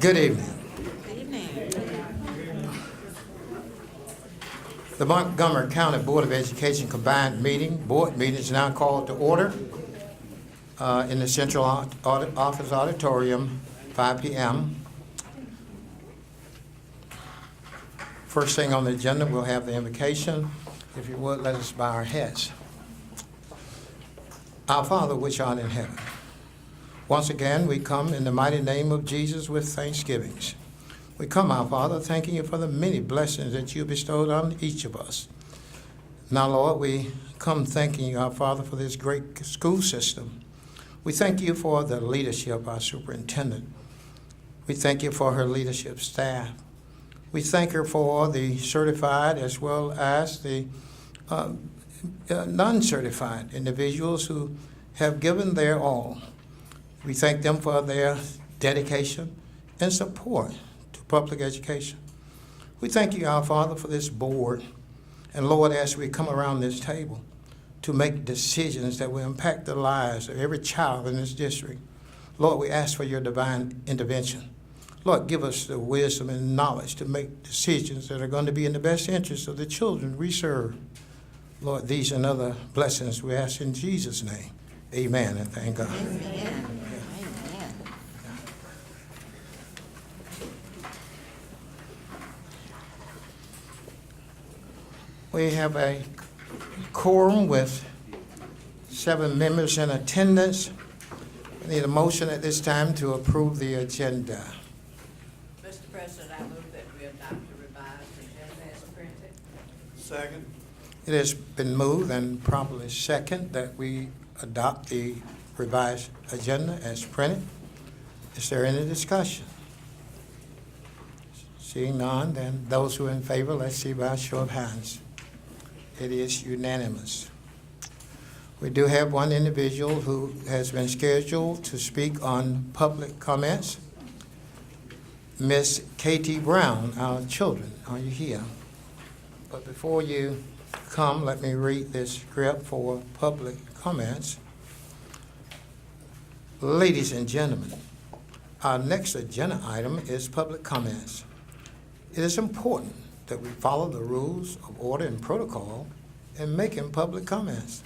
Good evening. Good evening. The Montgomery County Board of Education combined board meeting is now called to order in the Central Office Auditorium, 5 p.m. First thing on the agenda, we'll have the invocation. If you would, let us bow our heads. Our Father, which art in heaven, once again, we come in the mighty name of Jesus with thanksgivings. We come, our Father, thanking you for the many blessings that you bestowed on each of us. Now, Lord, we come thanking you, our Father, for this great school system. We thank you for the leadership of our superintendent. We thank you for her leadership staff. We thank her for the certified as well as the non-certified individuals who have given their all. We thank them for their dedication and support to public education. We thank you, our Father, for this board. And Lord, as we come around this table to make decisions that will impact the lives of every child in this district, Lord, we ask for your divine intervention. Lord, give us the wisdom and knowledge to make decisions that are going to be in the best interest of the children we serve. Lord, these and other blessings we ask in Jesus' name. Amen, and thank God. Amen. We have a quorum with 7 members in attendance. I need a motion at this time to approve the agenda. Mr. President, I move that we adopt the revised agenda as printed. Second. It has been moved and properly second that we adopt the revised agenda as printed. Is there any discussion? Seeing none, then those who are in favor, let's see by a show of hands. It is unanimous. We do have one individual who has been scheduled to speak on public comments. Miss Katie Brown, our children, are you here? But before you come, let me read this script for public comments. Ladies and gentlemen, our next agenda item is public comments. It is important that we follow the rules of order and protocol in making public comments.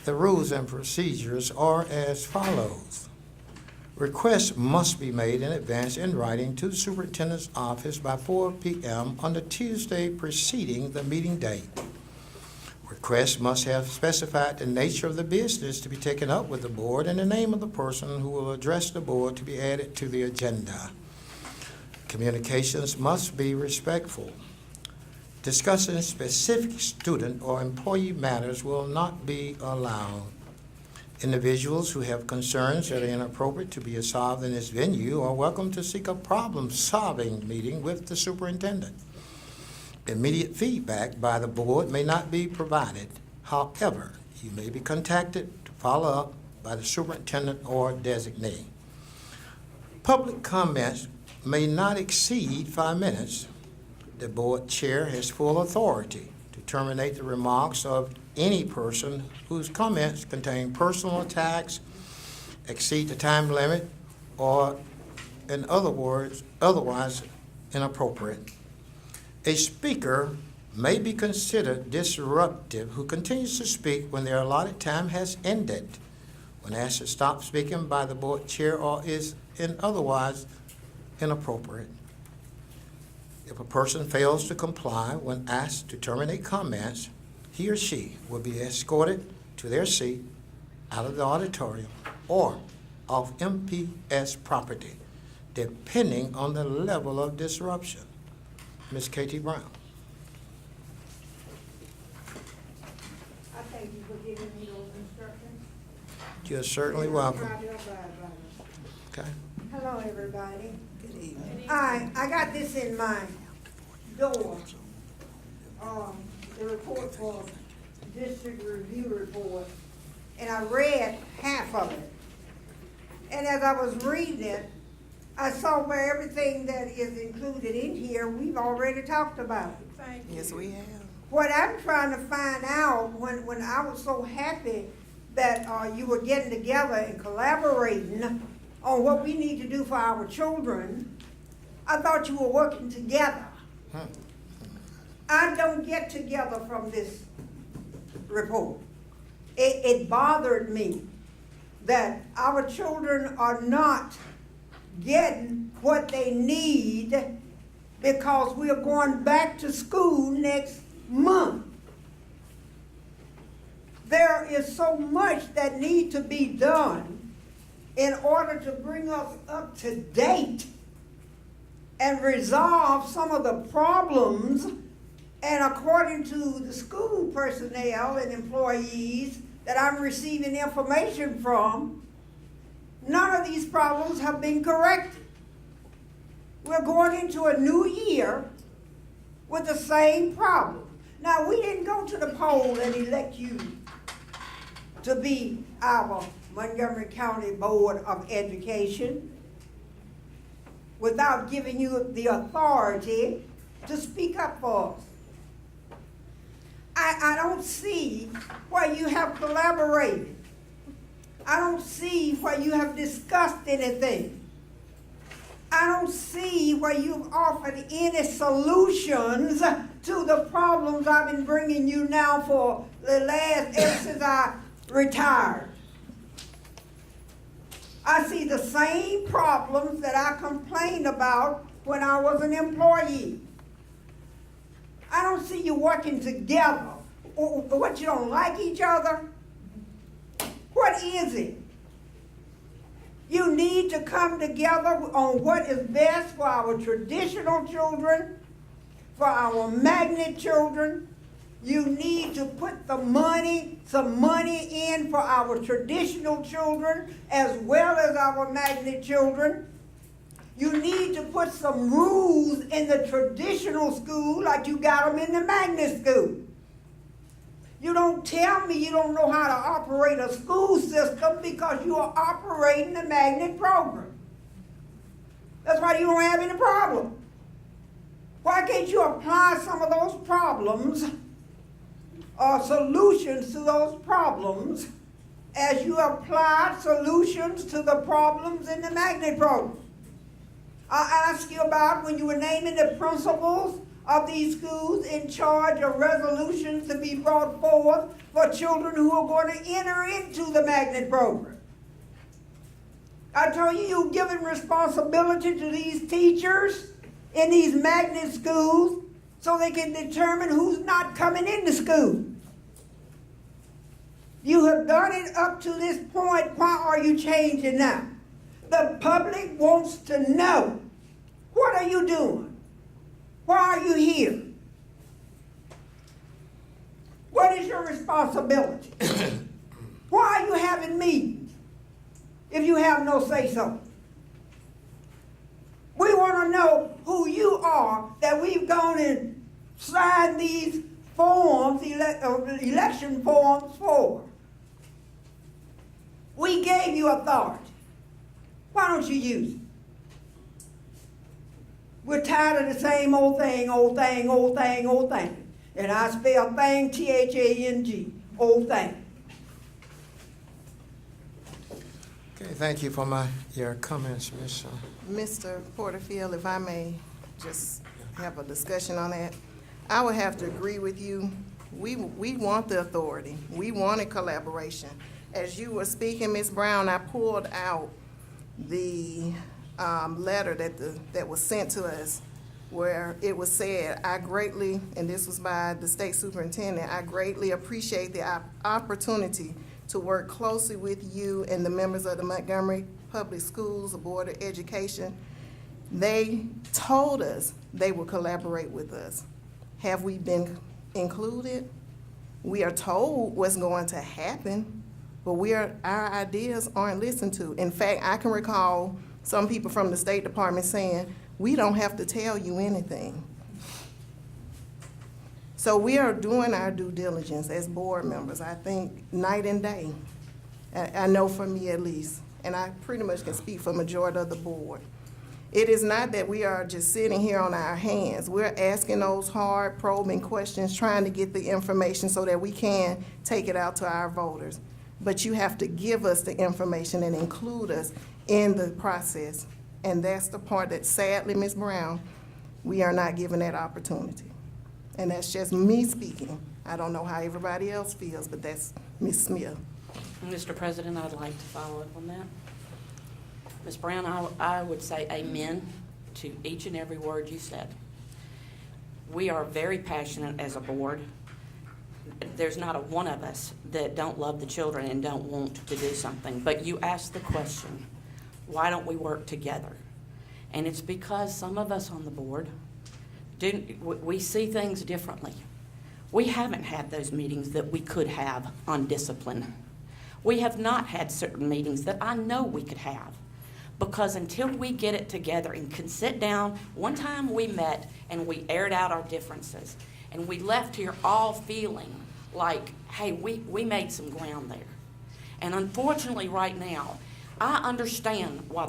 The rules and procedures are as follows. Requests must be made in advance in writing to the superintendent's office by 4 p.m. on the Tuesday preceding the meeting date. Requests must have specified the nature of the business to be taken up with the board and the name of the person who will address the board to be added to the agenda. Communications must be respectful. Discussing specific student or employee matters will not be allowed. Individuals who have concerns that are inappropriate to be solved in this venue are welcome to seek a problem-solving meeting with the superintendent. Immediate feedback by the board may not be provided. However, you may be contacted to follow up by the superintendent or designee. Public comments may not exceed 5 minutes. The board chair has full authority to terminate the remarks of any person whose comments contain personal attacks, exceed the time limit, or, in other words, otherwise inappropriate. A speaker may be considered disruptive who continues to speak when their allotted time has ended, when asked to stop speaking by the board chair, or is otherwise inappropriate. If a person fails to comply when asked to terminate comments, he or she will be escorted to their seat out of the auditorium or off MPS property, depending on the level of disruption. Ms. Katie Brown. I thank you for giving me those instructions. You're certainly welcome. Try to abide by them. Okay. Hello, everybody. Good evening. I got this in my door, the report for district review report, and I read half of it. And as I was reading it, I saw where everything that is included in here, we've already talked about. Thank you. Yes, we have. What I'm trying to find out, when I was so happy that you were getting together and collaborating on what we need to do for our children, I thought you were working together. I don't get together from this report. It bothered me that our children are not getting what they need because we are going back to school next month. There is so much that needs to be done in order to bring us up to date and resolve some of the problems. And according to the school personnel and employees that I'm receiving information from, none of these problems have been corrected. We're going into a new year with the same problem. Now, we didn't go to the poll and elect you to be our Montgomery County Board of Education without giving you the authority to speak up for us. I don't see where you have collaborated. I don't see where you have discussed anything. I don't see where you've offered any solutions to the problems I've been bringing you now for the last, ever since I retired. I see the same problems that I complained about when I was an employee. I don't see you working together. What, you don't like each other? What is it? You need to come together on what is best for our traditional children, for our magnet children. You need to put some money in for our traditional children as well as our magnet children. You need to put some rules in the traditional school like you got them in the magnet school. You don't tell me you don't know how to operate a school system because you are operating the magnet program. That's why you don't have any problem. Why can't you apply some of those problems or solutions to those problems as you applied solutions to the problems in the magnet program? I asked you about when you were naming the principals of these schools in charge of resolutions to be brought forth for children who are going to enter into the magnet program. I told you you've given responsibility to these teachers in these magnet schools so they can determine who's not coming into school. You have done it up to this point. Why are you changing now? The public wants to know. What are you doing? Why are you here? What is your responsibility? Why are you having meetings if you have no say-so? We want to know who you are that we've gone and signed these forms, election forms for. We gave you authority. Why don't you use it? We're tired of the same old thing, old thing, old thing, old thing. And I spell thing, T-H-A-N-G, old thing. Okay, thank you for your comments, Ms. Mr. Porterfield, if I may just have a discussion on that. I would have to agree with you. We want the authority. We wanted collaboration. As you were speaking, Ms. Brown, I pulled out the letter that was sent to us where it was said, I greatly, and this was by the state superintendent, I greatly appreciate the opportunity to work closely with you and the members of the Montgomery Public Schools, the Board of Education. They told us they would collaborate with us. Have we been included? We are told what's going to happen, but our ideas aren't listened to. In fact, I can recall some people from the State Department saying, we don't have to tell you anything. So we are doing our due diligence as board members, I think, night and day. I know for me at least, and I pretty much can speak for majority of the board. It is not that we are just sitting here on our hands. We're asking those hard, probing questions, trying to get the information so that we can take it out to our voters. but you have to give us the information and include us in the process. And that's the part that sadly, Ms. Brown, we are not given that opportunity. And that's just me speaking. I don't know how everybody else feels, but that's Ms. Smith. Mr. President, I'd like to follow up on that. Ms. Brown, I would say amen to each and every word you said. We are very passionate as a board. There's not a one of us that don't love the children and don't want to do something. But you asked the question, why don't we work together? And it's because some of us on the board, we see things differently. We haven't had those meetings that we could have on discipline. We have not had certain meetings that I know we could have. Because until we get it together and can sit down, one time we met and we aired out our differences. And we left here all feeling like, hey, we made some ground there. And unfortunately right now, I understand why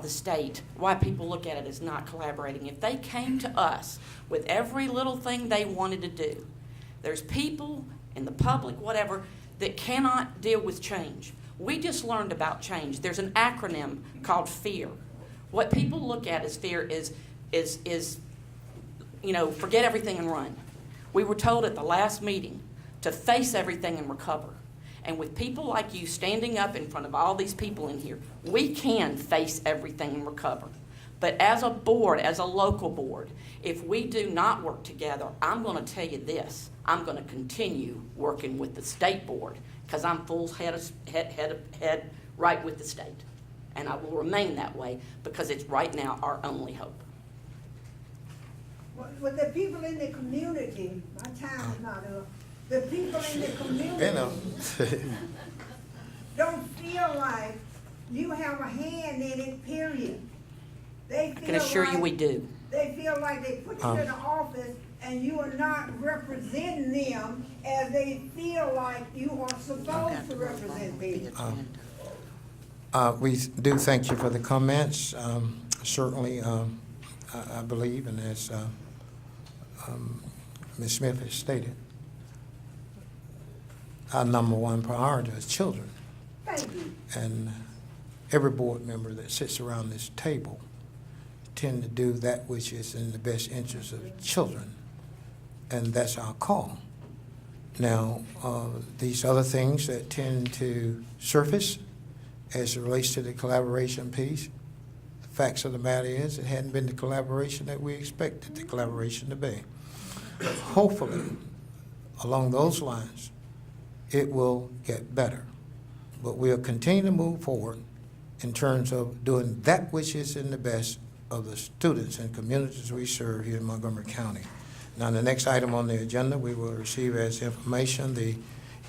people look at it as not collaborating. If they came to us with every little thing they wanted to do, there's people in the public, whatever, that cannot deal with change. We just learned about change. There's an acronym called FEAR. What people look at as fear is forget everything and run. We were told at the last meeting to face everything and recover. And with people like you standing up in front of all these people in here, we can face everything and recover. But as a board, as a local board, if we do not work together, I'm going to tell you this, I'm going to continue working with the state board because I'm full head right with the state. And I will remain that way because it's right now our only hope. With the people in the community, my time is not up, the people in the community don't feel like you have a hand in it, period. They feel I can assure you we do. They feel like they put you in the office and you are not representing them as they feel like you are supposed to represent people. We do thank you for the comments. Certainly, I believe, and as Ms. Smith has stated, our number one priority is children. Thank you. And every board member that sits around this table tend to do that which is in the best interest of children, and that's our call. Now, these other things that tend to surface as it relates to the collaboration piece, the facts of the matter is it hadn't been the collaboration that we expected the collaboration to be. Hopefully, along those lines, it will get better. But we'll continue to move forward in terms of doing that which is in the best of the students and communities we serve here in Montgomery County. Now, the next item on the agenda, we will receive as information the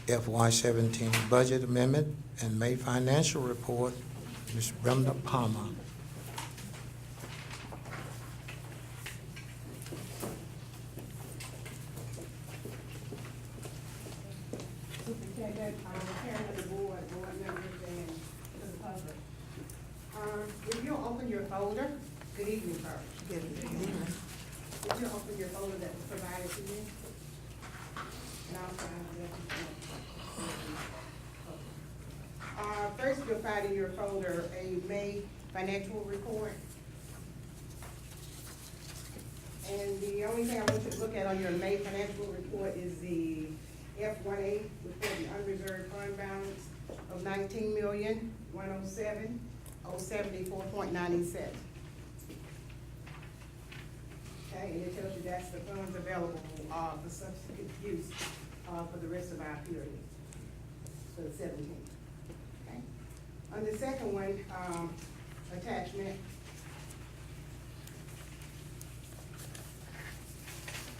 FY17 budget amendment and May financial report. Ms. Brenda Palmer. Superintendent, chairman of the board members, and to the public. If you'll open your folder, good evening first. Good evening. If you'll open your folder that was provided to you. And I'll try to let you know. First, you'll find in your folder a May financial report. And the only thing I want you to look at on your May financial report is the F1A report, the unreserved fund balance of $19,107,074.97. Okay, and it tells you that's the funds available for substitute use for the rest of our period, for the 17th. Okay. On the second one, attachment.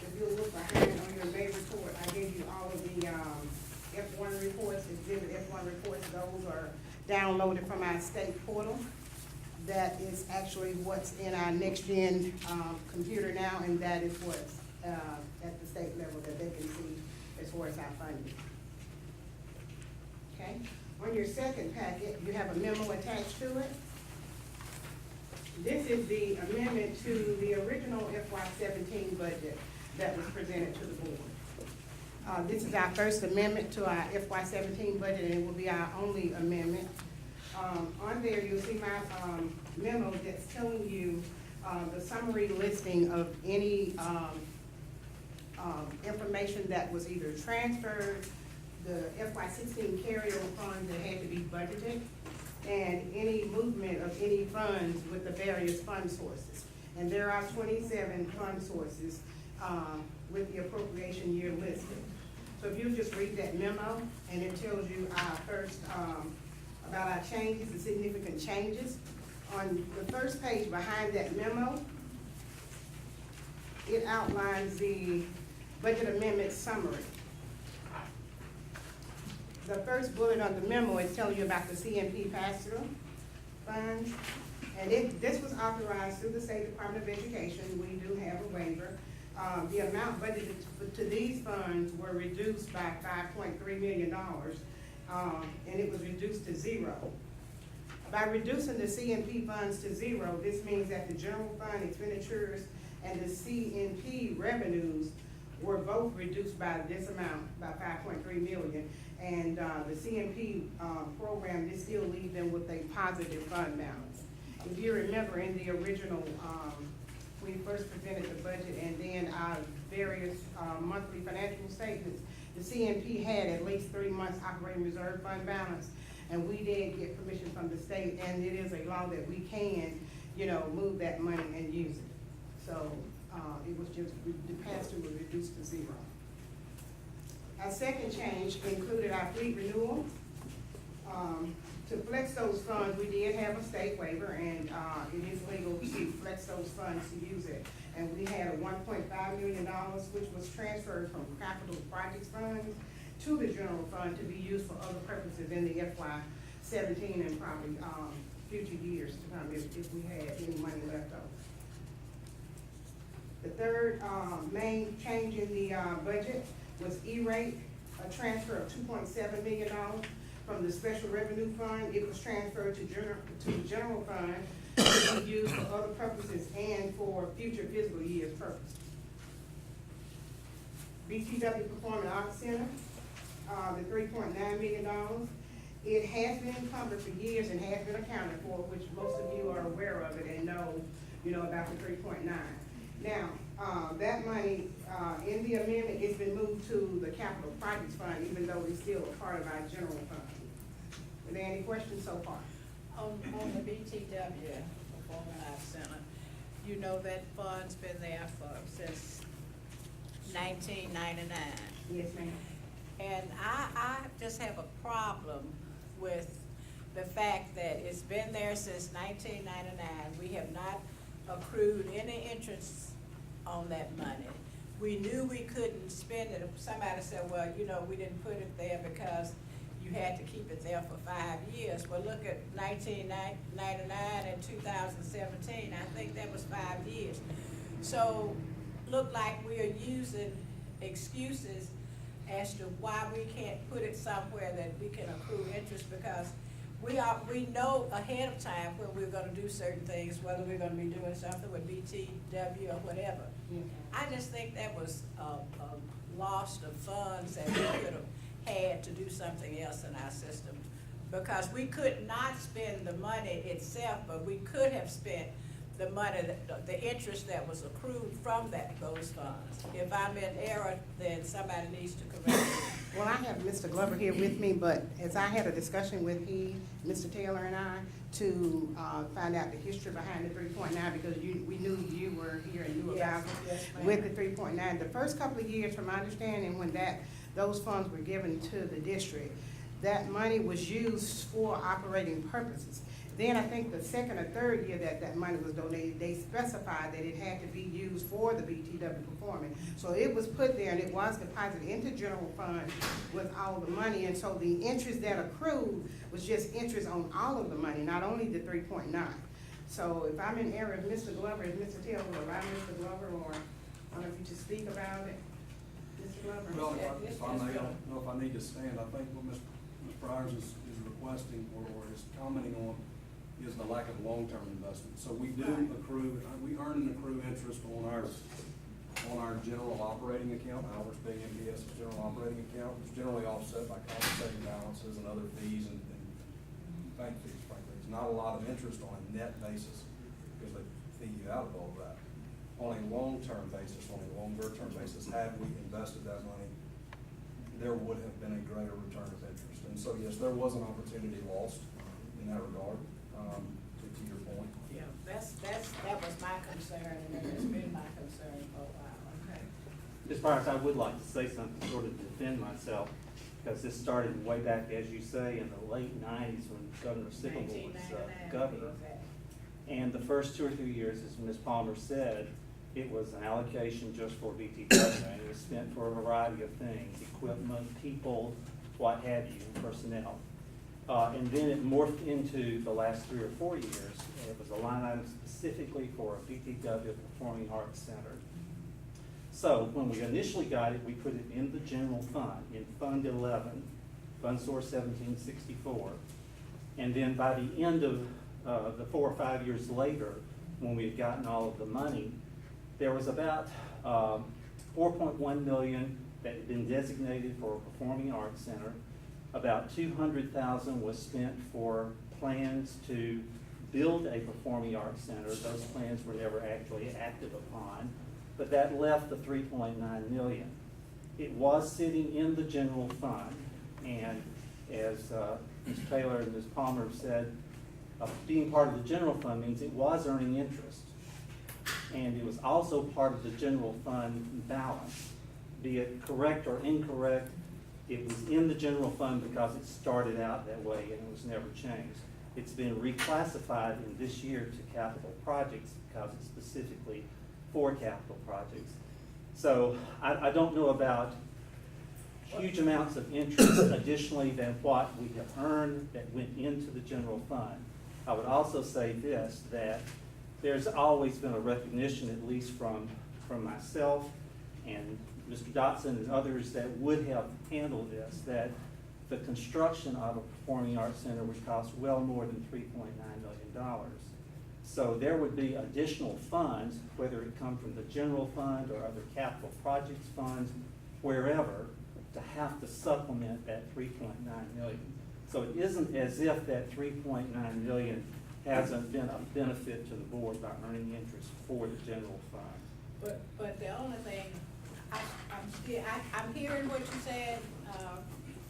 If you look behind on your May report, I gave you all of the F1 reports, exhibit F1 reports. Those are downloaded from our state portal. That is actually what's in our next gen computer now, and that is what's at the state level that they can see as far as our funding. Okay. On your second packet, you have a memo attached to it. This is the amendment to the original FY17 budget that was presented to the board. This is our first amendment to our FY17 budget, and it will be our only amendment. On there, you'll see my memo that's telling you the summary listing of any information that was either transferred, the FY16 carryover funds that had to be budgeted, and any movement of any funds with the various fund sources. And there are 27 fund sources with the appropriation year listed. So if you just read that memo, and it tells you our first, about our changes, the significant changes. On the first page behind that memo, it outlines the budget amendment summary. The first bullet on the memo is telling you about the CMP pass-through funds. And this was authorized through the State Department of Education. We do have a waiver. The amount budgeted to these funds were reduced by $5.3 million, and it was reduced to zero. By reducing the CNP funds to zero, this means that the general fund expenditures and the CNP revenues were both reduced by this amount, by $5.3 million. And the CNP program, this still leaves them with a positive fund balance. If you remember in the original, we first presented the budget and then our various monthly financial statements, the CNP had at least 3 months operating reserve fund balance, and we did get permission from the state, and it is a law that we can, move that money and use it. So it was just, the pass-through was reduced to zero. Our second change included our fleet renewal. To flex those funds, we did have a state waiver, and it is legal to flex those funds to use it. And we had a $1.5 million, which was transferred from capital projects funds to the general fund to be used for other purposes in the FY17 and probably future years to come if we had any money left over. The third main change in the budget was E-rate, a transfer of $2.7 million from the special revenue fund. It was transferred to the general fund to be used for other purposes and for future fiscal years purposes. BTW Performing Arts Center, the $3.9 million. It has been encumbered for years and has been accounted for, which most of you are aware of it and know, about the 3.9. Now, that money in the amendment has been moved to the capital projects fund, even though it's still a part of our general fund. Are there any questions so far? On the BTW, Performing Arts Center, that fund's been there since 1999. Yes, ma'am. And I just have a problem with the fact that it's been there since 1999. We have not accrued any interest on that money. We knew we couldn't spend it. Somebody said, well, we didn't put it there because you had to keep it there for 5 years. Well, look at 1999 and 2017. I think that was 5 years. So, look like we are using excuses as to why we can't put it somewhere that we can accrue interest, because we know ahead of time when we're gonna do certain things, whether we're gonna be doing something with BTW or whatever. I just think that was a loss of funds that we could have had to do something else in our system. Because we could not spend the money itself, but we could have spent the money, the interest that was accrued from those funds. If I'm in error, then somebody needs to correct me. Well, I have Mr. Glover here with me, but as I had a discussion with Mr. Taylor and I, to find out the history behind the 3.9, because we knew you were here and knew about it. Yes, ma'am. With the 3.9, the first couple of years, from my understanding, when those funds were given to the district, that money was used for operating purposes. Then I think the second or third year that money was donated, they specified that it had to be used for the BTW performing. So it was put there and it was deposited into general fund with all the money. And so the interest that accrued was just interest on all of the money, not only the 3.9. So if I'm in error, if Mr. Glover, if Mr. Taylor will allow Mr. Glover, or I don't know if you to speak about it. Mr. Glover? Well, if I may, I don't know if I need to stand. I think what Ms. Byers is requesting or is commenting on is the lack of long-term investment. So we do accrue, we earn and accrue interest on our on our general operating account, ours being MBS's general operating account, is generally offset by compensating balances and other fees and bank fees, frankly. It's not a lot of interest on a net basis because they fee you out of all of that. On a long-term basis, on a longer-term basis, had we invested that money, there would have been a greater return of interest. And so, yes, there was an opportunity lost in that regard, to your point. Yeah, that was my concern, and it has been my concern for a while. Okay. Ms. Byers, I would like to say something to sort of defend myself, because this started way back, as you say, in the late '90s when Governor Sycamore was 1999, governor. exactly. And the first 2 or 3 years, as Ms. Palmer said, it was an allocation just for BTW, and it was spent for a variety of things, equipment, people, what have you, personnel. And then it morphed into the last 3 or 4 years. It was a line item specifically for a BTW Performing Arts Center. So when we initially got it, we put it in the general fund, in Fund 11, Fund Source 1764. And then by the end of the 4 or 5 years later, when we had gotten all of the money, there was about $4.1 million that had been designated for a performing arts center. About $200,000 was spent for plans to build a performing arts center. Those plans were never actually acted upon, but that left the $3.9 million. It was sitting in the general fund, and as Ms. Taylor and Ms. Palmer said, being part of the general fund means it was earning interest. And it was also part of the general fund balance. Be it correct or incorrect, it was in the general fund because it started out that way and it was never changed. It's been reclassified in this year to capital projects because it's specifically for capital projects. So I don't know about huge amounts of interest additionally than what we have earned that went into the general fund. I would also say this, that there's always been a recognition, at least from myself and Mr. Dotson and others that would have handled this, that the construction of a performing arts center would cost well more than $3.9 million. So there would be additional funds, whether it come from the general fund or other capital projects funds, wherever, to have to supplement that $3.9 million. So it isn't as if that $3.9 million hasn't been a benefit to the board by earning interest for the general fund. But the only thing, I'm hearing what you said,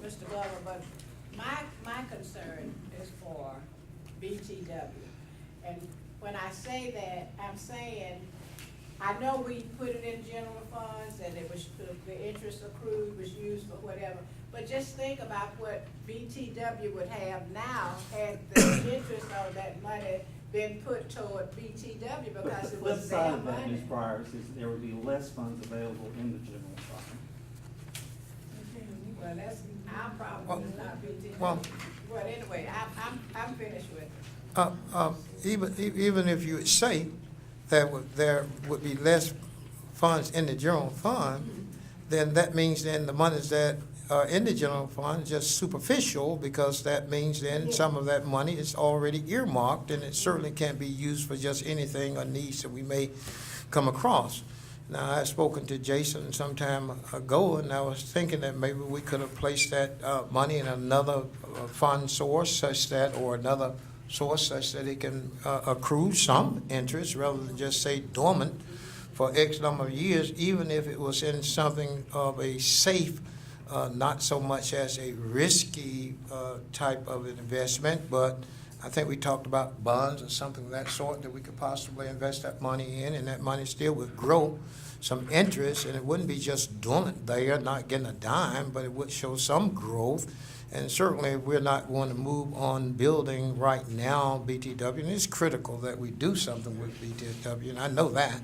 Mr. Glover, but my concern is for BTW. And when I say that, I'm saying, I know we put it in general funds and it was, the interest accrued was used for whatever, but just think about what BTW would have now had the interest on that money been put toward BTW But because the it flip was side their of that, money. Ms. Byers, is there would be less funds available in the general fund. Well, that's our problem, Well, it's not BTW. well- But anyway, I'm finished with it. Even if you would say that there would be less funds in the general fund, then that means then the monies that are in the general fund is just superficial, because that means then some of that money is already earmarked, and it certainly can't be used for just anything or needs that we may come across. Now, I've spoken to Jason some time ago, and I was thinking that maybe we could have placed that money in another fund source such that, or another source such that it can accrue some interest rather than just say dormant for X number of years, even if it was in something of a safe, not so much as a risky type of an investment, but I think we talked about bonds or something of that sort that we could possibly invest that money in, and that money still would grow some interest, and it wouldn't be just dormant there, not getting a dime, but it would show some growth. And certainly, if we're not going to move on building right now BTW, and it's critical that we do something with BTW, and I know that.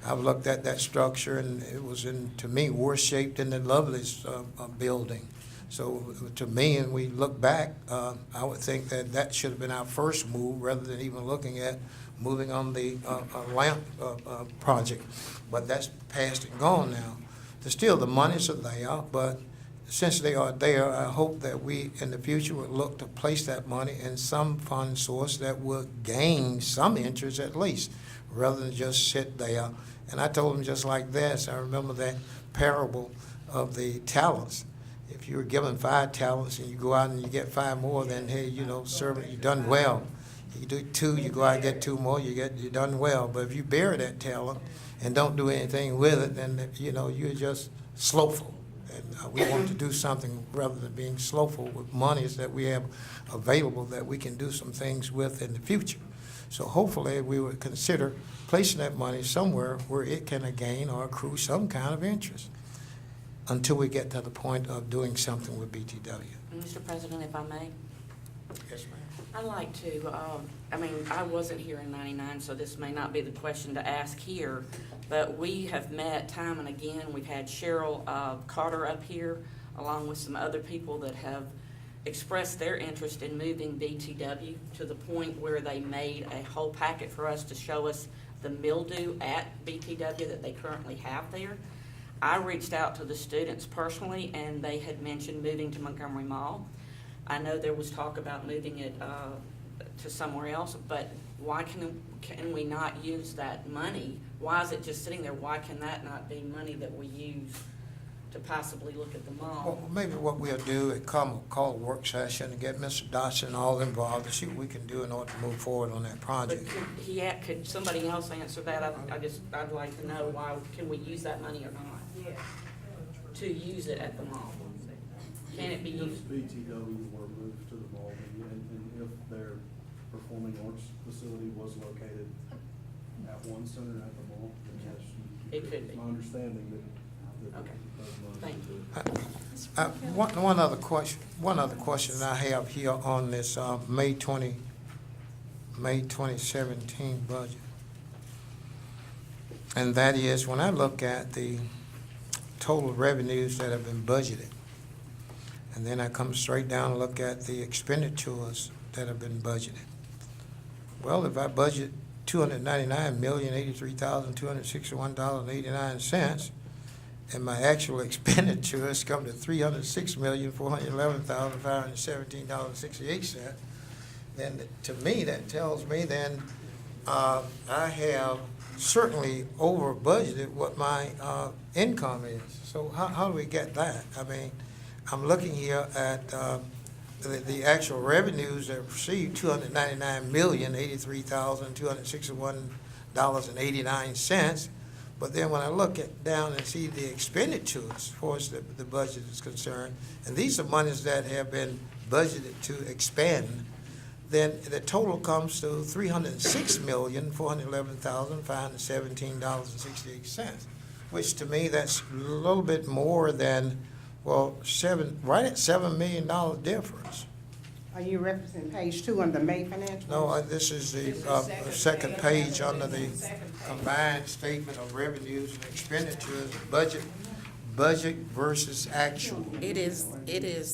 I've looked at that structure, and it was, to me, worse shape than the Lovelace building. So to me, and we look back, I would think that that should have been our first move, rather than even looking at moving on the lamp project. But that's past and gone now. There's still the monies are there, but since they are there, I hope that we in the future would look to place that money in some fund source that would gain some interest at least, rather than just sit there. And I told them just like this. I remember that parable of the talents. If you were given 5 talents and you go out and you get 5 more, then hey, you know, servant, you done well. You do 2, you go out and get 2 more, you done well. But if you bury that talent and don't do anything with it, then you know you're just slowful. And we want to do something rather than being slowful with monies that we have available that we can do some things with in the future. So hopefully we would consider placing that money somewhere where it can gain or accrue some kind of interest until we get to the point of doing something with BTW. Mr. President, if I may, Yes, ma'am. I'd like to, I wasn't here in '99, so this may not be the question to ask here, but we have met time and again. We've had Cheryl Carter up here, along with some other people that have expressed their interest in moving BTW to the point where they made a whole packet for us to show us the mildew at BTW that they currently have there. I reached out to the students personally, and they had mentioned moving to Montgomery Mall. I know there was talk about moving it to somewhere else, but why can we not use that money? Why is it just sitting there? Why can that not be money that we use to possibly look at the mall? Well, maybe what we'll do is call a work session and get Mr. Dodson all involved and see what we can do in order to move forward on that But project. could somebody else answer that? I'd like to know why, can we use that money or not? Yes. To use it at the mall? Can it be If used? BTW were moved to the mall, and if their performing arts facility was located at one center at the mall, then yes. It could be. It's my understanding that. Okay. Thank you. One other question I have here on this May 2017 budget. And that is, when I look at the total revenues that have been budgeted, and then I come straight down and look at the expenditures that have been budgeted. Well, if I budget $299,083,261.89, and my actual expenditures come to $306,411,517.68, then to me, that tells me then I have certainly over budgeted what my income is. So how do we get that? I mean, I'm looking here at the actual revenues that received $299,083,261.89. But then when I look down and see the expenditures as far as the budget is concerned, and these are monies that have been budgeted to expend, then the total comes to $306,411,517.68, which to me that's a little bit more than, well, right at $7 million difference. Are you referencing page 2 on the May financial? No, this is the second page under the combined statement of revenues and expenditures, budget versus actual. It is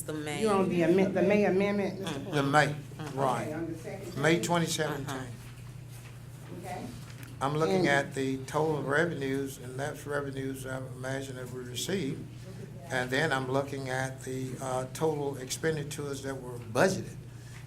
the May. You on the May amendment, Mr. The Porter? May, Okay, right, on the second May page? 2017. Okay. I'm looking And- at the total revenues, and that's revenues I imagine that we received. And then I'm looking at the total expenditures that were budgeted.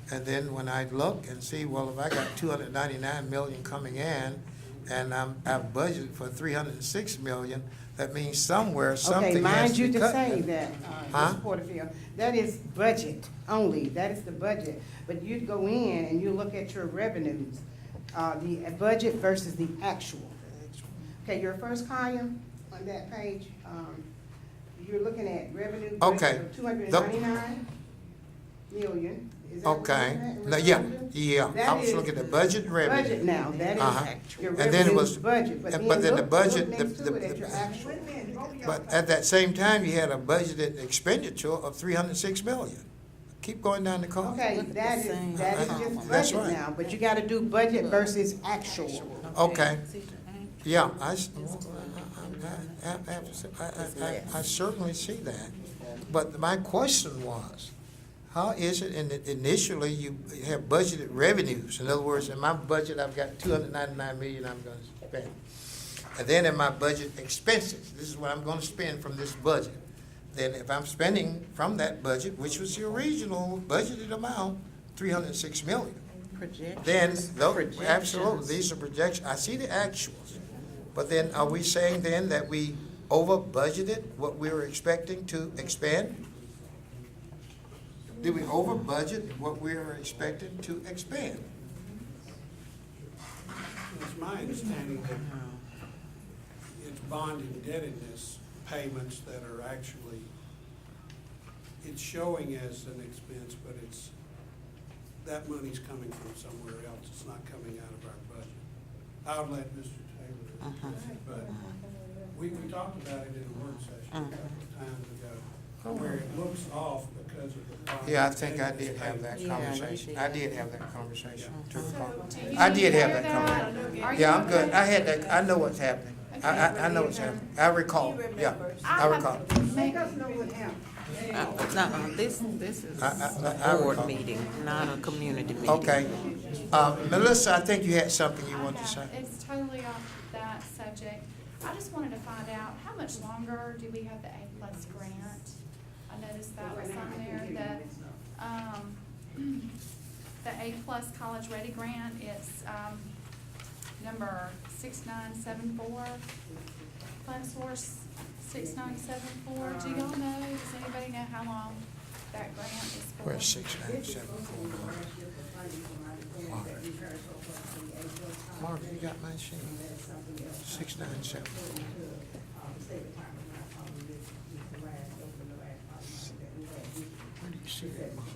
And then when I look and see, well, if I got $299 million coming in, and I've budgeted for $306 million, that means somewhere something Okay, has mind to you be to cut. say that, Huh? Mr. Porterfield, that is budget only, that is the budget. But you'd go in and you look at your revenues, the budget versus the actual. Okay, your first column on that page, you're looking at revenue Okay. budget of 299 million. Is that what you're Okay, looking at? now, yeah, That I was is looking at the budget revenue. Budget now, that Uh-huh. is your And then it revenue was- budget, but but then the look budget- next the- to it the- at your actual. But at that same time, you had a budgeted expenditure of $306 million. Keep going down the column. Okay, that is That's just budget right. now, but you gotta do budget versus actual. Okay, yeah, I certainly see that. But my question was, how is it initially you have budgeted revenues? In other words, in my budget, I've got $299 million I'm gonna spend. And then in my budget expenses, this is what I'm gonna spend from this budget. Then if I'm spending from that budget, which was the original budgeted amount, $306 million, then, Projections. absolutely, these are projections. I see the actuals. But then, are we saying then that we over budgeted what we were expecting to expand? Did we over budget what we were expecting to expand? It's my understanding that it's bond indebtedness payments that are actually, it's showing as an expense, but it's, that money's coming from somewhere else. It's not coming out of our budget. I'll let Mr. Taylor address it, but we talked about it in a work session a couple of times ago, where it looks off because of the bond. Yeah, I think I did have indebtedness that Yeah, you conversation. did. I did have that conversation. 2 o'clock. Do you I did have hear that conversation. Are you Yeah, I'm good. okay? I had that, I know what's happening. I know what's happening. I recall, He yeah, remembers. I recall. Make us know what happened. No, this is I a board recall. meeting, not a community meeting. Okay. Melissa, I think you had something you wanted to say. It's totally off that subject. I just wanted to find out, how much longer do we have the A+ grant? I noticed that was on there, the A+ College Ready Grant, it's, number 6974, Plan Source 6974. Do y'all know, does anybody know how long that grant is for? Where's 6974? Mark, you got my sheet? 697. Where do you see that, Mark?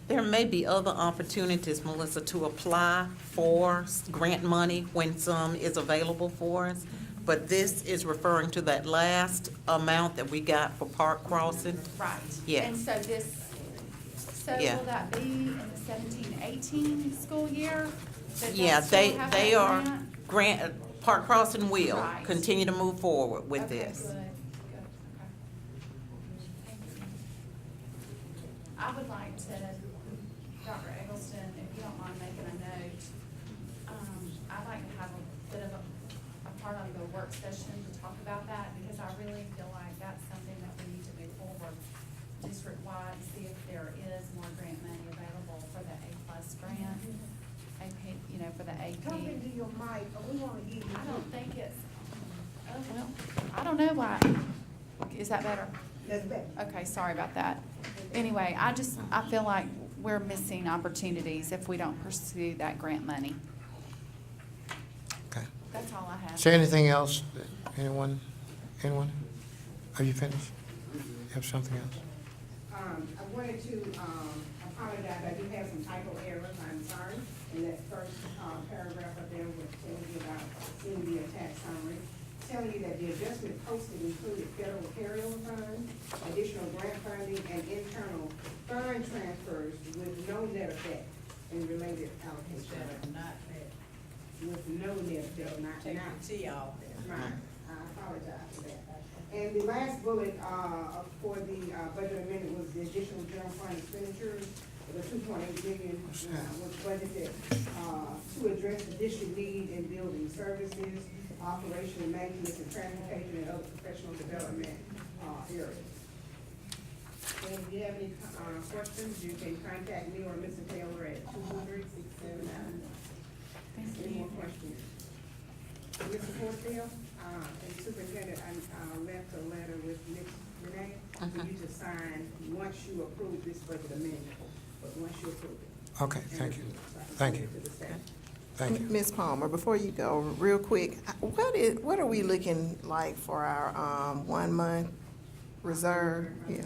There may be other opportunities, Melissa, to apply for grant money when some is available for us. But this is referring to that last amount that we got for Park Crossing. Right. Yes. And so this, so Yeah. will that be in the 17-18 school year? That Yeah, they'll still they have are, that Park Crossing will Right. continue to move forward with Okay, this. good, okay. Thank you. I would like to, Dr. Eggleston, if you don't mind making a note, I'd like to have a bit of a part of the work session to talk about that, because I really feel like that's something that we need to move forward district-wide, and see if there is more grant money available for the A+ grant, AP, you know, for the AP. Talk into your mic, we wanna hear you. I don't think it's, oh, well, I don't know why. Is that better? That's better. Okay, sorry about that. Anyway, I feel like we're missing opportunities if we don't pursue that grant money. Okay. That's all I have. Is there anything else? Anyone? Are you finished? You have something else? I wanted to, apologize, I do have some typo errors, I'm sorry, in that first, paragraph up there was telling you about seeing the attached summary. Telling you that the adjustment posted included federal carryover funds, additional grant funding, and internal fund transfers with no net effect in related allocation. Not that, With no net effect, not. take the T off there. Right, I apologize for that. And the last bullet, for the, budget amendment was the additional general fund expenditures, the 2.8 billion, was budgeted, to address the district need in building services, operation and maintenance and transportation and other professional development, areas. And if you have any, questions, you can contact me or Mr. Taylor at 200-679. Any more questions? Mr. Fortfield, and Superintendent, I left a letter with Ms. Renee for you to sign once you approve this budget amendment, but once you approve it. Okay, thank you. Thank you. Thank you. Ms. Palmer, before you go, real quick, what are we looking like for our 1 month reserve? Yeah.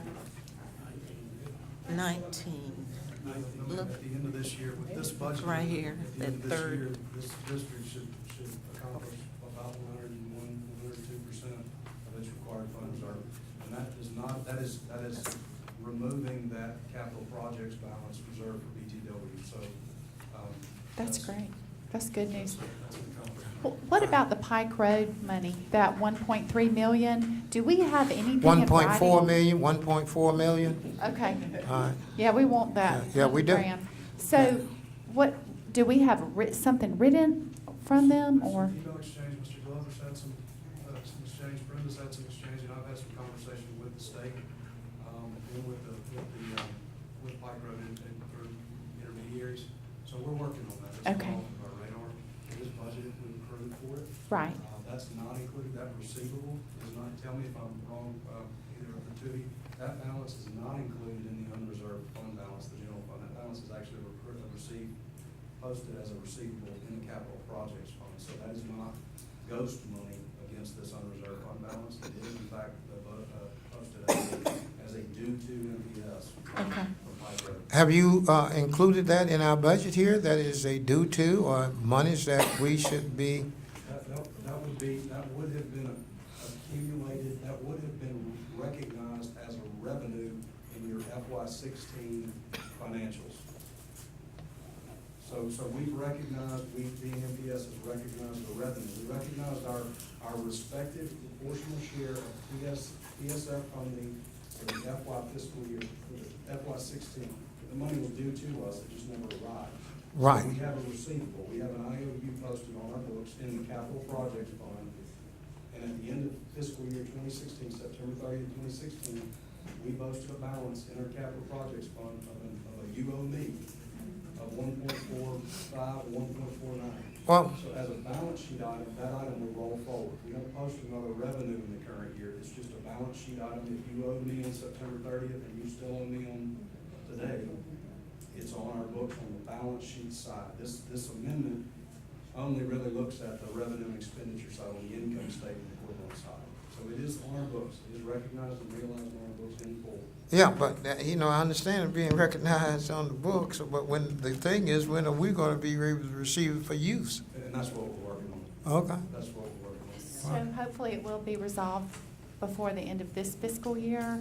19. Look. At the end of this year, with this budget. Right here, at the end of that this third. year, this district should accomplish about 101%, of its required fund reserve. And that is not, that is removing that capital projects balance reserved for BTW, so. That's great. That's good news. That's accomplished. What about the Pike Road money, that 1.3 million? Do we have anything in 1.4 writing? million, 1.4 million? Okay. All right. Yeah, we want that. Yeah, we do. grant. So what, do we have something written from them, or? Email exchange, Mr. Glover's had some exchange, Brenda's had some exchange, and I've had some conversation with the state, and with Pike Road and through intermediaries. So we're working on that. It's Okay. off of our radar. It is budgeted, we approved for it. Right. That's not included, that receivable is not, tell me if I'm wrong, either of the two. That balance is not included in the unreserved fund balance, the general fund. That balance is actually received, posted as a receivable in the capital projects fund. So that is not ghost money against this unreserved fund balance. It is in fact posted as a due to MPS. Okay. from Pike Road. Have you included that in our budget here, that is a due to, or monies that we should be? That would have been accumulated, that would have been recognized as a revenue in your FY16 financials. So we've recognized, the MPS has recognized the revenue. We recognized our respective proportional share of PSF funding for the FY fiscal year, for the FY16. The money was due to us, it just never arrived. Right. So we have a receivable, we have an IOU posted on our books in the capital projects fund. And at the end of fiscal year 2016, September 30th, 2016, we posted a balance in our capital projects fund of a you owe me of 1.45, 1.49. Well, So as a balance sheet item, that item will roll forward. We don't post another revenue in the current year. It's just a balance sheet item. If you owe me on September 30th and you still owe me on today, it's on our books on the balance sheet side. This amendment only really looks at the revenue and expenditure side on the income statement equivalent side. So it is on our books. It is recognized and realized on our books in full. yeah, but, I understand it being recognized on the books, but when, the thing is, when are we gonna be able to receive it for use? And that's what we're working on. Okay. That's what we're working on. So hopefully it will be resolved before the end of this fiscal year.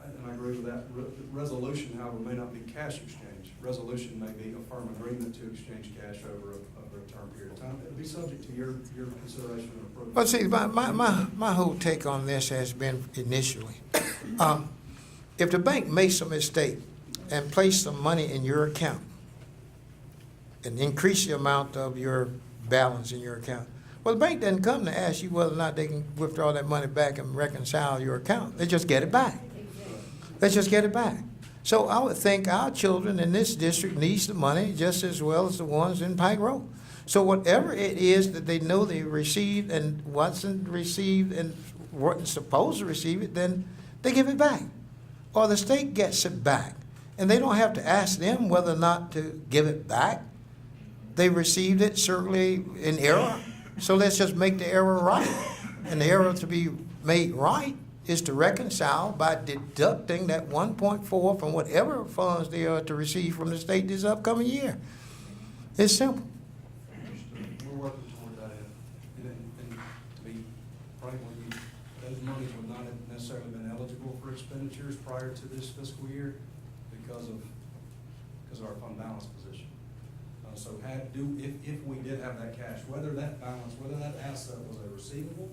And I agree with that. Resolution, however, may not be cash exchange. Resolution may be a firm agreement to exchange cash over a term period of time. It'll be subject to your consideration and approval. But see, my whole take on this has been initially, if the bank makes a mistake and place some money in your account and increase the amount of your balance in your account, well, the bank doesn't come to ask you whether or not they can withdraw that money back and reconcile your account. They just get it back. They just get it back. So I would think our children in this district needs the money just as well as the ones in Pike Road. So whatever it is that they know they received and wasn't received and wasn't supposed to receive it, then they give it back. Or the state gets it back. And they don't have to ask them whether or not to give it back. They received it certainly in error. So let's just make the error right. And the error to be made right is to reconcile by deducting that 1.4 from whatever funds they are to receive from the state this upcoming year. It's simple. We're working toward that end. And to be frank with you, those monies would not have necessarily been eligible for expenditures prior to this fiscal year because of our fund balance position. So if we did have that cash, whether that balance, whether that asset was a receivable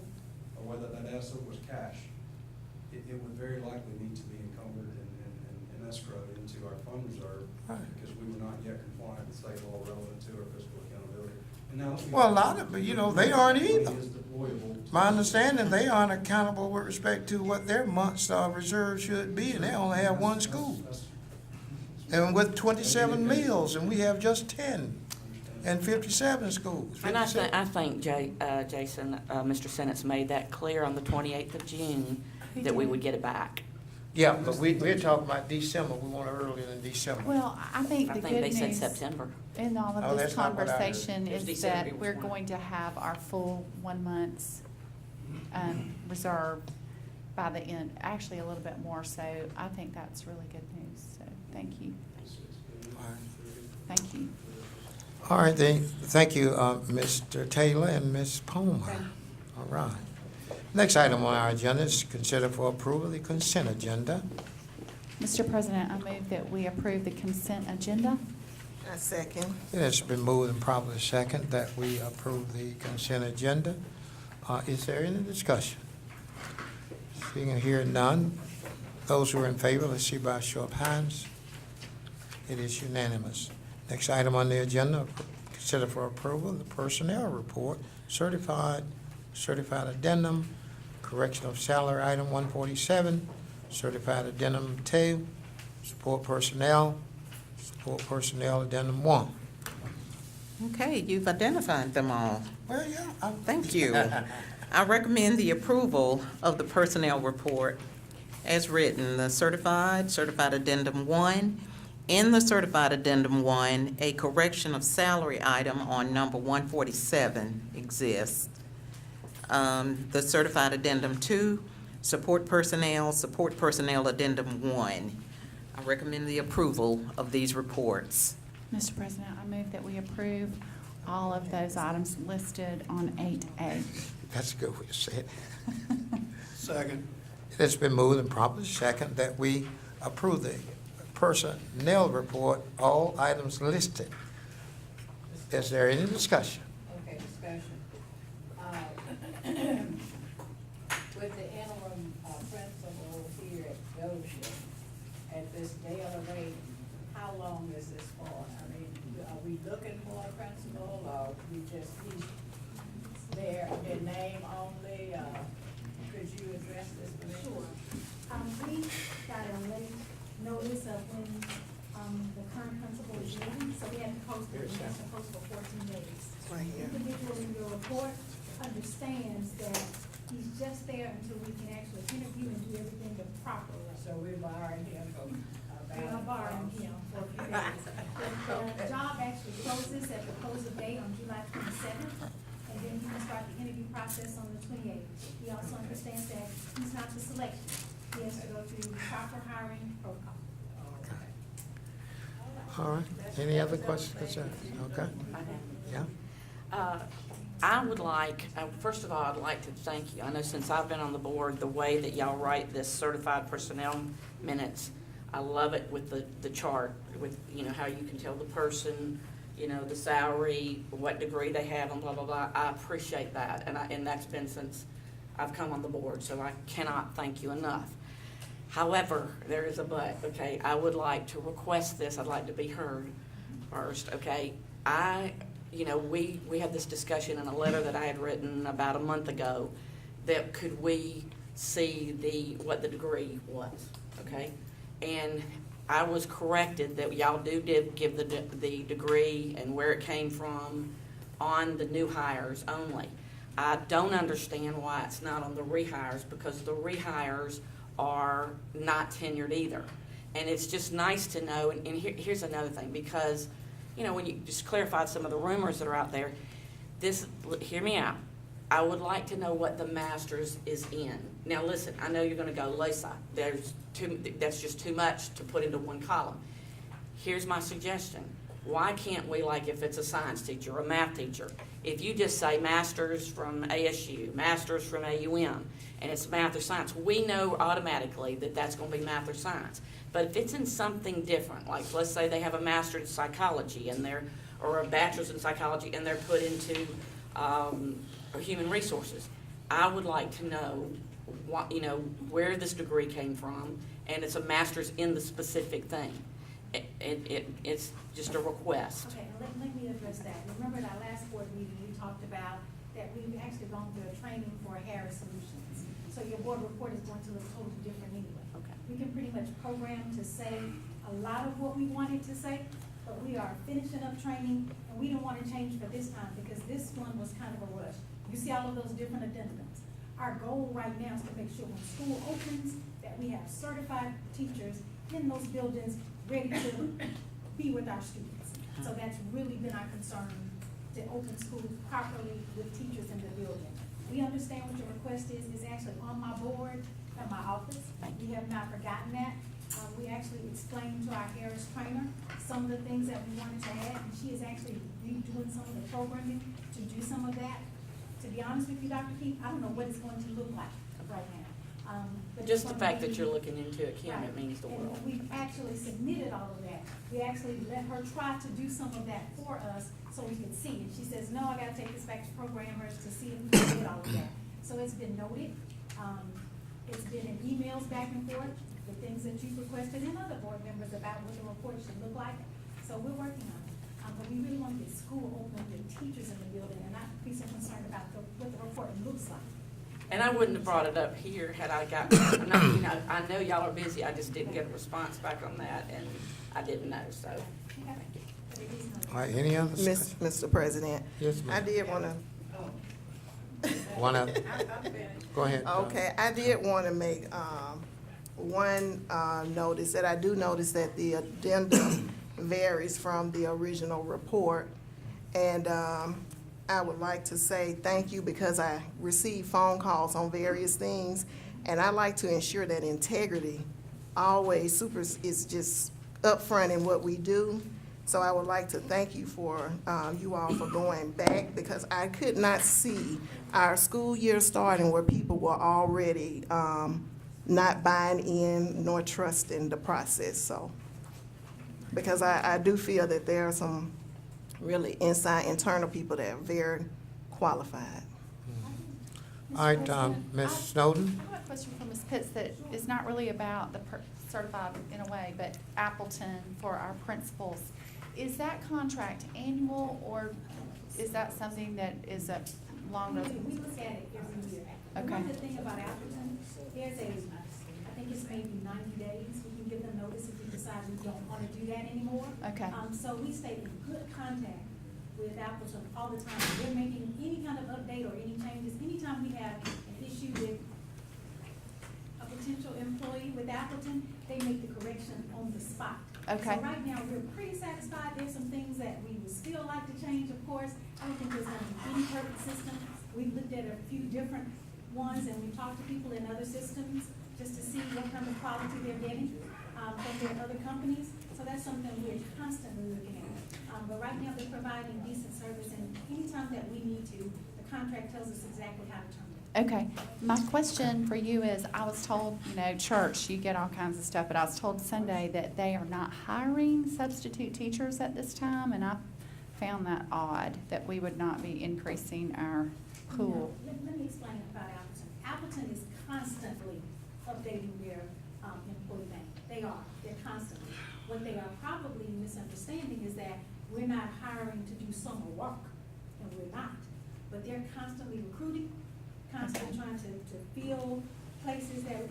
or whether that asset was cash, it would very likely need to be encumbered and escrowed into our fund reserve because we were not yet compliant with state law relevant to our fiscal accountability. And now, Well, a lot of, they aren't either. Is deployable to- My understanding, they aren't accountable with respect to what their month's reserve should be, and they only have one school. That's- And with 27 meals, and we have just 10, and 57 schools. And I 57. think, Jason, Mr. Senate's made that clear on the 28th of June that we would get it back. Yeah, but we're talking about December, we want it earlier than December. Well, I think I the think good they said news September. in all Oh, of this that's not what I heard. conversation It was is December, that it was we're one. going to have our full 1 month's reserve by the end, actually a little bit more, so I think that's really good news, so thank you, thank you. All right, then, thank you, Mr. Taylor and Ms. Palmer. All right. Next item on our agenda is consider for approval the consent agenda. Mr. President, I move that we approve the consent agenda. A second. It has been moved and probably second that we approve the consent agenda. Is there any discussion? Seeing and hearing none, those who are in favor, let's see by a show of hands. It is unanimous. Next item on the agenda, consider for approval the personnel report, certified addendum, correction of salary item 147, certified addendum 2, Support personnel, addendum 1. Okay, you've identified them all. Well, yeah. Thank you. I recommend the approval of the personnel report as written, the certified addendum 1. In the certified addendum 1, a correction of salary item on number 147 exists. The certified addendum 2, support personnel addendum 1. I recommend the approval of these reports. Mr. President, I move that we approve all of those items listed on 8A. That's a good way to say it. Second. It has been moved and properly second that we approve the personnel report, all items listed. Is there any discussion? Okay, discussion. With the interim principal here at Goshen, at this daily rate, how long is this for? I mean, are we looking for a principal, or we just, he's there, their name only? Could you address this for me? Sure. We got a late notice of when, the current principal is leaving, so we had to post it, we had to post for 14 days. Right here. The individual in your report understands that he's just there until we can actually interview and do everything the proper way. So we're borrowing him from We are borrowing him for a few days. The job actually closes at the close of day on July 27th, and then he will start the interview process on the 28th. He also understands that he's not the selection. He has to go through proper hiring protocol. All right. Any other questions, concerns? Okay. Yeah. I would like, first of all, I'd like to thank you. I know since I've been on the board, the way that y'all write this certified personnel minutes, I love it with the chart, with, how you can tell the person, the salary, what degree they have, and blah, blah, blah. I appreciate that, and that's been since I've come on the board, so I cannot thank you enough. However, there is a but, okay? I would like to request this. I'd like to be heard first, okay? We had this discussion in a letter that I had written about a month ago, that could we see what the degree was, okay? And I was corrected that y'all did give the degree and where it came from on the new hires only. I don't understand why it's not on the rehires, because the rehires are not tenured either. And it's just nice to know, and here's another thing, because, when you just clarified some of the rumors that are out there, hear me out. I would like to know what the master's is in. Now, listen, I know you're gonna go LASA. That's just too much to put into one column. Here's my suggestion. Why can't we, like if it's a science teacher or a math teacher, if you just say masters from ASU, masters from AUM, and it's math or science, we know automatically that that's gonna be math or science. But if it's in something different, like let's say they have a master's in psychology or a bachelor's in psychology, and they're put into human resources, I would like to know where this degree came from, and it's a master's in the specific thing. It's just a request. Okay, let me address that. Remember at our last board meeting, we talked about that we've actually gone through a training for Harris Solutions. So your board report is going to look totally different anyway. Okay. We can pretty much program to say a lot of what we wanted to say, but we are finishing up training, and we don't want to change for this time, because this one was kind of a rush. You see all of those different addendums. Our goal right now is to make sure when school opens, that we have certified teachers in those buildings ready to be with our students. So that's really been our concern, to open schools properly with teachers in the building. We understand what your request is. It's actually on my board at my office. We have not forgotten that. We actually explained to our Harris trainer some of the things that we wanted to add, and she is actually redoing some of the programming to do some of that. To be honest with you, Dr. Keith, I don't know what it's going to look like right now. But Just it's the gonna fact that be- you're looking into it, Kim, Right. it means the world. And we've actually submitted all of that. We actually let her try to do some of that for us so we could see. And she says, no, I gotta take this back to programmers to see if we can get all of that. So it's been noted. It's been in emails back and forth, the things that you've requested, and other board members about what the report should look like. So we're working on it. But we really want to get school open with teachers in the building and not be so concerned about what the report looks like. And I wouldn't have brought it up here had I got, I'm not, you know, I know y'all are busy, I just didn't get a response back on that, and I didn't know, so. All right, any other discussion? Mr. President. Yes, I ma'am. did wanna, One other. Go ahead. okay, I did wanna make, one, notice, that I do notice that the addendum varies from the original report. And, I would like to say thank you because I received phone calls on various things. And I like to ensure that integrity always is just upfront in what we do. So I would like to thank you for, you all for going back, because I could not see our school year starting where people were already, not buying in nor trusting the process, so. Because I do feel that there are some really internal people that are very qualified. All right, Ms. Snowden? I have a question for Ms. Pitts that is not really about the certified in a way, but Appleton for our principals. Is that contract annual, or is that something that is a longer? We look at it every year. Okay. One of the thing about Appleton, there's I think it's maybe 90 days, we can give them notice if we decide we don't want to do that anymore. Okay. So we stay in good contact with Appleton all the time. They're making any kind of update or any changes. Anytime we have an issue with a potential employee with Appleton, they make the correction on the spot. Okay. So right now, we're pretty satisfied. There's some things that we would still like to change, of course. I don't think there's gonna be any perfect system. We've looked at a few different ones, and we've talked to people in other systems just to see what kind of quality they're getting from their other companies. So that's something we're constantly looking at. But right now, they're providing decent service, and anytime that we need to, the contract tells us exactly how to terminate. Okay, my question for you is, I was told, you know, church, you get all kinds of stuff, but I was told Sunday that they are not hiring substitute teachers at this time, and I found that odd, that we would not be increasing our pool. Let me explain about Appleton. Appleton is constantly updating their employee bank. They're constantly. What they are probably misunderstanding is that we're not hiring to do summer work, and we're not. But they're constantly recruiting, constantly trying to fill places that,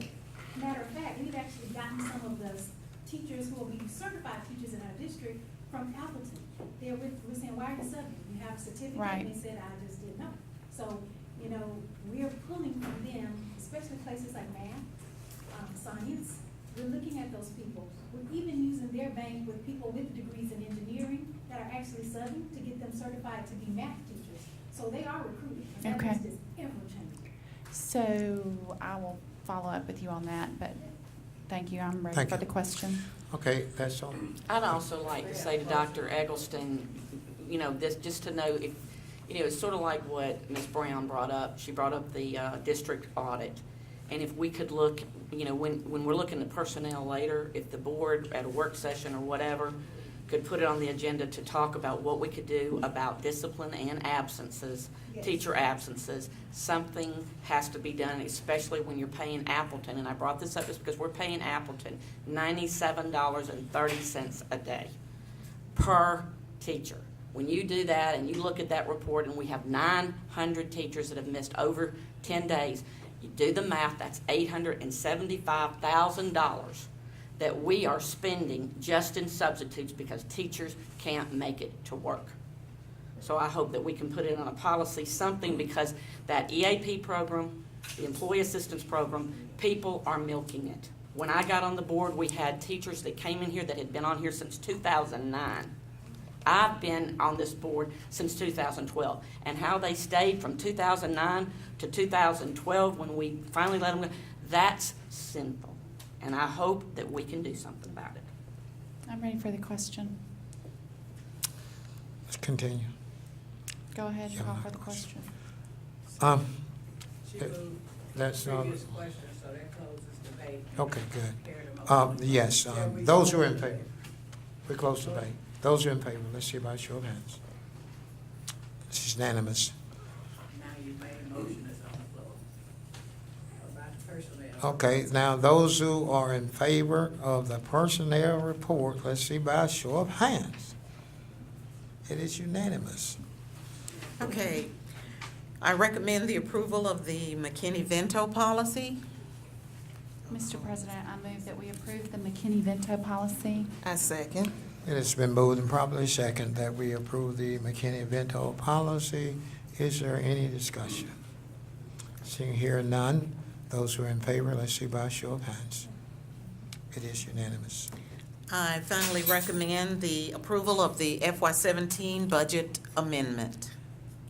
matter of fact, we've actually gotten some of the teachers who will be certified teachers in our district from Appleton. We're saying, why are you subbing? You have a certificate? Right. And they said, I just didn't know. So, you know, we're pulling from them, especially places like math, science. We're looking at those people. We're even using their bank with people with degrees in engineering that are actually subbing to get them certified to be math teachers. So they are recruiting. And Okay. that list is ever changing. So I will follow up with you on that, but thank you, I'm ready Thank for you. the question. Okay, that's all. I'd also like to say to Dr. Eggleston, you know, this, just to know if, you know, it's sort of like what Ms. Brown brought up. She brought up the district audit. And if we could look, you know, when we're looking at personnel later, if the board at a work session or whatever could put it on the agenda to talk about what we could do about discipline and absences, teacher absences, something has to be done, especially when you're paying Appleton. And I brought this up just because we're paying Appleton $97.30 a day per teacher. When you do that and you look at that report, and we have 900 teachers that have missed over 10 days, you do the math, that's $875,000 that we are spending just in substitutes because teachers can't make it to work. So I hope that we can put it on a policy, something, because that EAP program, the Employee Assistance Program, people are milking it. When I got on the board, we had teachers that came in here that had been on here since 2009. I've been on this board since 2012, and how they stayed from 2009 to 2012 when we finally let them go, that's sinful. And I hope that we can do something about it. I'm ready for the question. Let's continue. Go ahead, Yeah, call my for the question. question. That's, Previous question, so that closes debate. okay, good. Carry the motion. Yes, those who are in favor. We close the debate. Those who are in favor, let's see by show of hands. This is unanimous. Now you made a motion that's on the floor. About personnel. Okay, now those who are in favor of the personnel report, let's see by show of hands. It is unanimous. Okay, I recommend the approval of the McKinney-Vento policy. Mr. President, I move that we approve the McKinney-Vento policy. I second. It has been moved and properly second that we approve the McKinney-Vento policy. Is there any discussion? Seeing here none, those who are in favor, let's see by a show of hands. It is unanimous. I finally recommend the approval of the FY17 budget amendment.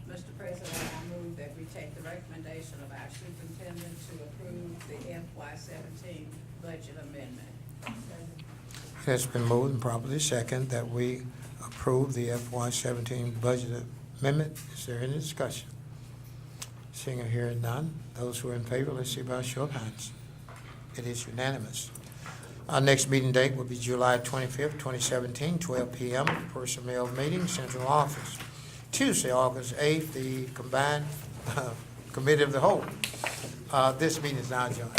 Mr. President, I move that we take the recommendation of our superintendent to approve the FY17 budget amendment. It has been moved and properly second that we approve the FY17 budget amendment. Is there any discussion? Seeing or hearing none, those who are in favor, let's see by a show of hands. It is unanimous. Our next meeting date will be July 25th, 2017, 12 p.m. Personnel meeting, central office. Tuesday, August 8th, the combined committee of the whole. This meeting is now adjourned.